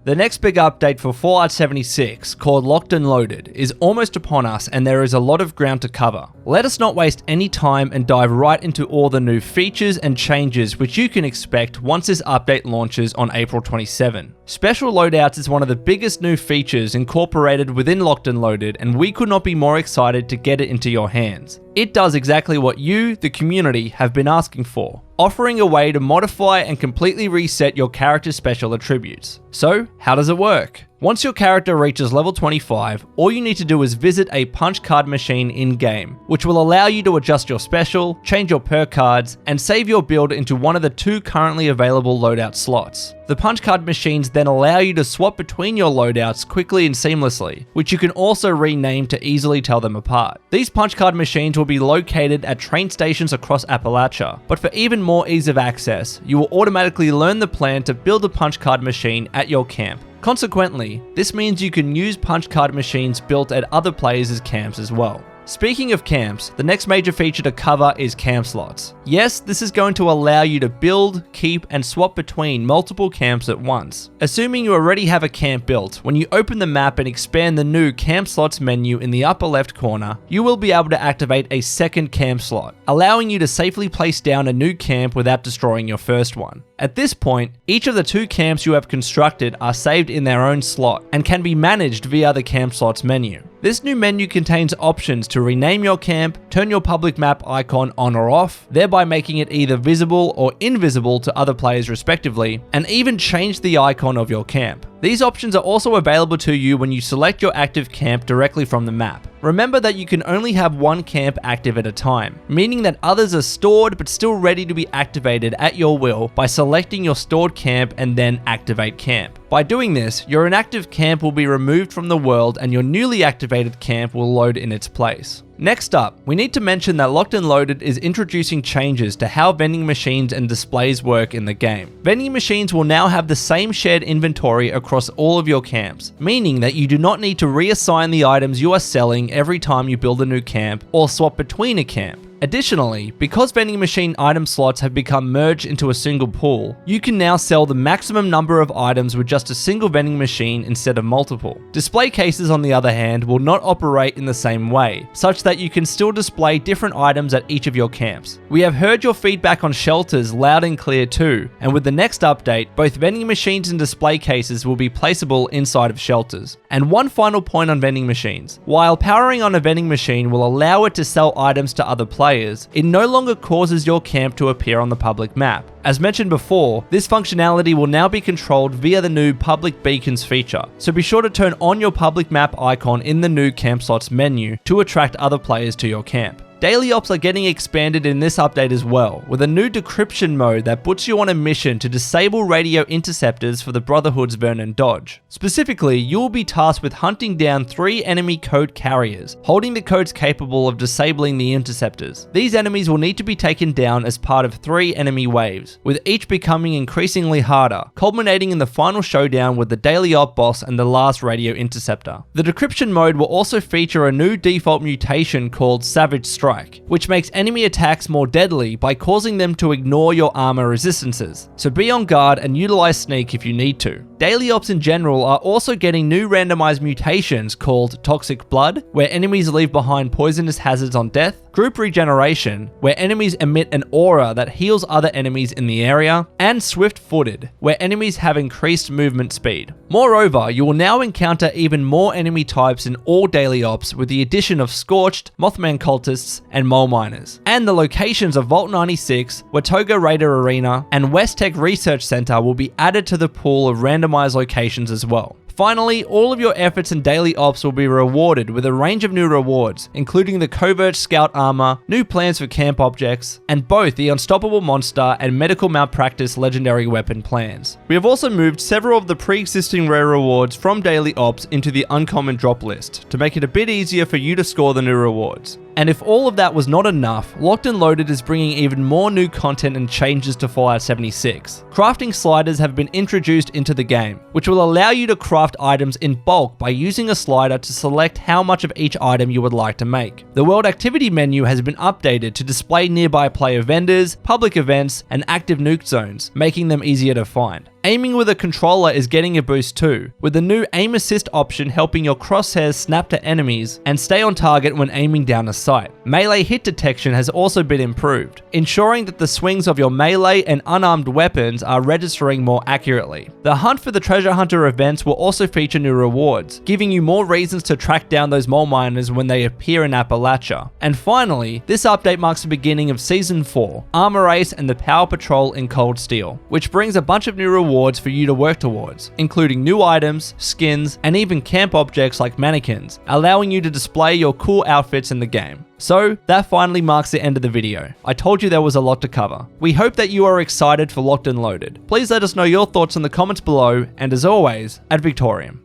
The next big update for Fallout 76, called Locked and Loaded, is almost upon us and there is a lot of ground to cover. Let us not waste any time and dive right into all the new features and changes which you can expect once this update launches on April 27. Special Loadouts is one of the biggest new features incorporated within Locked and Loaded, and we could not be more excited to get it into your hands. It does exactly what you, the community, have been asking for, offering a way to modify and completely reset your character's special attributes. So, how does it work? Once your character reaches level 25, all you need to do is visit a punch card machine in-game, which will allow you to adjust your special, change your perk cards, and save your build into one of the 2 currently available loadout slots. The punch card machines then allow you to swap between your loadouts quickly and seamlessly, which you can also rename to easily tell them apart. These punch card machines will be located at train stations across Appalachia, but for even more ease of access, you will automatically learn the plan to build a punch card machine at your camp. Consequently, this means you can use punch card machines built at other players' camps as well. Speaking of camps, the next major feature to cover is camp slots. Yes, this is going to allow you to build, keep, and swap between multiple camps at once. Assuming you already have a camp built, when you open the map and expand the new camp slots menu in the upper left corner, you will be able to activate a second camp slot, allowing you to safely place down a new camp without destroying your first one. At this point, each of the 2 camps you have constructed are saved in their own slot and can be managed via the camp slots menu. This new menu contains options to rename your camp, turn your public map icon on or off, thereby making it either visible or invisible to other players respectively, and even change the icon of your camp. These options are also available to you when you select your active camp directly from the map. Remember that you can only have one camp active at a time, meaning that others are stored but still ready to be activated at your will by selecting your stored camp and then activate camp. By doing this, your inactive camp will be removed from the world and your newly activated camp will load in its place. Next up, we need to mention that Locked and Loaded is introducing changes to how vending machines and displays work in the game. Vending machines will now have the same shared inventory across all of your camps, meaning that you do not need to reassign the items you are selling every time you build a new camp or swap between a camp. Additionally, because vending machine item slots have become merged into a single pool, you can now sell the maximum number of items with just a single vending machine instead of multiple. Display cases, on the other hand, will not operate in the same way, such that you can still display different items at each of your camps. We have heard your feedback on shelters loud and clear too, and with the next update, both vending machines and display cases will be placeable inside of shelters. And one final point on vending machines. While powering on a vending machine will allow it to sell items to other players, it no longer causes your camp to appear on the public map. As mentioned before, this functionality will now be controlled via the new public beacons feature, so be sure to turn on your public map icon in the new camp slots menu to attract other players to your camp. Daily ops are getting expanded in this update as well, with a new decryption mode that puts you on a mission to disable radio interceptors for the Brotherhood's Vernon Dodge. Specifically, you will be tasked with hunting down 3 enemy code carriers, holding the codes capable of disabling the interceptors. These enemies will need to be taken down as part of 3 enemy waves, with each becoming increasingly harder, culminating in the final showdown with the Daily Op boss and the last radio interceptor. The decryption mode will also feature a new default mutation called Savage Strike, which makes enemy attacks more deadly by causing them to ignore your armor resistances. So be on guard and utilize sneak if you need to. Daily ops in general are also getting new randomized mutations called Toxic Blood, where enemies leave behind poisonous hazards on death, Group Regeneration, where enemies emit an aura that heals other enemies in the area, and Swift Footed, where enemies have increased movement speed. Moreover, you will now encounter even more enemy types in all daily ops with the addition of Scorched, Mothman Cultists, and Mole Miners. And the locations of Vault 96, Watoga Raider Arena, and West Tech Research Center will be added to the pool of randomized locations as well. Finally, all of your efforts in daily ops will be rewarded with a range of new rewards, including the Covert Scout Armor, new plans for camp objects, and both the Unstoppable Monster and Medical Malpractice Legendary Weapon plans. We have also moved several of the pre-existing rare rewards from daily ops into the uncommon drop list, to make it a bit easier for you to score the new rewards. And if all of that was not enough, Locked and Loaded is bringing even more new content and changes to Fallout 76. Crafting sliders have been introduced into the game, which will allow you to craft items in bulk by using a slider to select how much of each item you would like to make. The World Activity menu has been updated to display nearby player vendors, public events, and active nuke zones, making them easier to find. Aiming with a controller is getting a boost too, with the new aim assist option helping your crosshairs snap to enemies and stay on target when aiming down a sight. Melee hit detection has also been improved, ensuring that the swings of your melee and unarmed weapons are registering more accurately. The hunt for the treasure hunter events will also feature new rewards, giving you more reasons to track down those mole miners when they appear in Appalachia. And finally, this update marks the beginning of Season 4, Armor Ace and the Power Patrol in Cold Steel, which brings a bunch of new rewards for you to work towards, including new items, skins, and even camp objects like mannequins, allowing you to display your cool outfits in the game. So, that finally marks the end of the video. I told you there was a lot to cover. We hope that you are excited for Locked and Loaded. Please let us know your thoughts in the comments below, and as always, ad Victoriam.